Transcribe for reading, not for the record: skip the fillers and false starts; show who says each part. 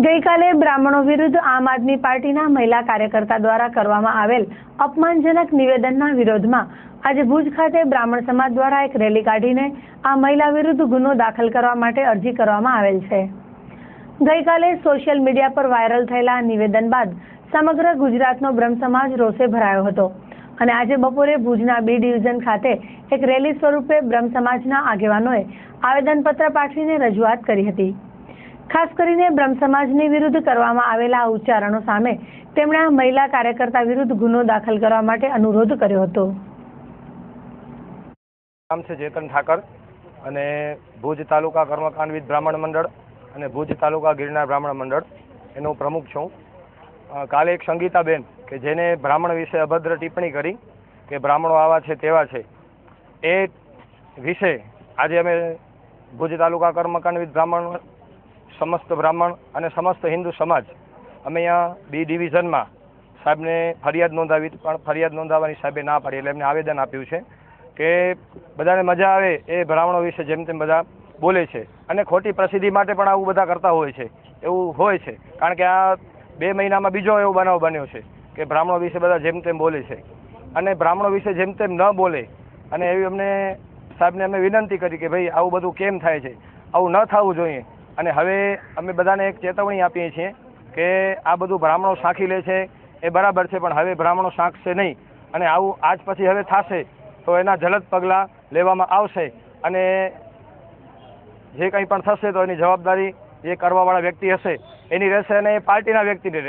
Speaker 1: ગઈકાલે બ્રાહ્મણો વિરુદ્ધ આમ આદમી પાર્ટીના મહિલા કાર્યકર્તા દ્વારા કરવામાં આવેલ અપમાનજનક નિવેદનના વિરોધમાં આજે ભુજ ખાતે બ્રાહ્મણ સમાજ દ્વારા એક રેલી કાઢીને આ મહિલા વિરુદ્ધ ગુનો દાખલ કરવા માટે અરજી કરવામાં આવેલ છે। ગઈકાલે સોશિયલ મીડિયા પર વાયરલ થયેલા નિવેદન બાદ સમગ્ર ગુજરાતનો બ્રહ્મ સમાજ રોષે ભરાયો હતો અને આજે બપોરે ભુજના બી ડિવિઝન ખાતે એક રેલી સ્વરૂપે બ્રહ્મ સમાજના આગેવાનોએ આવેદનપત્ર પાઠવીને રજૂઆત કરી હતી। ખાસ કરીને બ્રહ્મ સમાજની વિરુદ્ધ કરવામાં આવેલા ઉચ્ચારણો સામે તેમણે આ મહિલા કાર્યકર્તા વિરુદ્ધ ગુનો દાખલ કરવા માટે અનુરોધ કર્યો હતો।
Speaker 2: નામ છે ચેતન ઠાકર અને ભુજ તાલુકા કર્મકાંડ બ્રાહ્મણ મંડળ અને ભુજ તાલુકા ગિરનાર બ્રાહ્મણ મંડળ એનો પ્રમુખ છું। કાલે એક સંગીતાબેન કે જેને બ્રાહ્મણ વિશે અભદ્ર ટિપ્પણી કરી કે બ્રાહ્મણો આવા છે તેવા છે, એ વિશે આજે અમે ભુજ તાલુકા કર્મકાંડ બ્રાહ્મણ સમસ્ત બ્રાહ્મણ અને સમસ્ત હિન્દુ સમાજ અમે અહીંયા બી ડિવિઝનમાં સાહેબને ફરિયાદ નોંધાવી, પણ ફરિયાદ નોંધાવવાની સાહેબે ના પાડી એટલે એમને આવેદન આપ્યું છે કે બધાને મજા આવે એ બ્રાહ્મણો વિશે જેમ તેમ બધા બોલે છે અને ખોટી પ્રસિદ્ધિ માટે પણ આવું બધા કરતા હોય છે, એવું હોય છે। કારણ કે આ 2 મહિનામાં બીજો એવો બનાવ બન્યો છે કે બ્રાહ્મણો વિશે બધા જેમ તેમ બોલે છે અને બ્રાહ્મણો વિશે જેમ તેમ ન બોલે અને એવી અમને સાહેબને અમે વિનંતી કરી કે ભાઈ આવું બધું કેમ થાય છે, આવું ન થવું જોઈએ। અને હવે અમે બધાને એક ચેતવણી આપીએ છીએ કે આ બધું બ્રાહ્મણો સાંખી લે છે એ બરાબર છે, પણ હવે બ્રાહ્મણો સાંખશે નહીં અને આવું આજ પછી હવે થશે તો એના જલદ પગલાં લેવામાં આવશે અને જે કંઈ પણ થશે તો એની જવાબદારી જે કરવાવાળા વ્યક્તિ હશે એની રહેશે અને એ પાર્ટીના વ્યક્તિની રહેશે।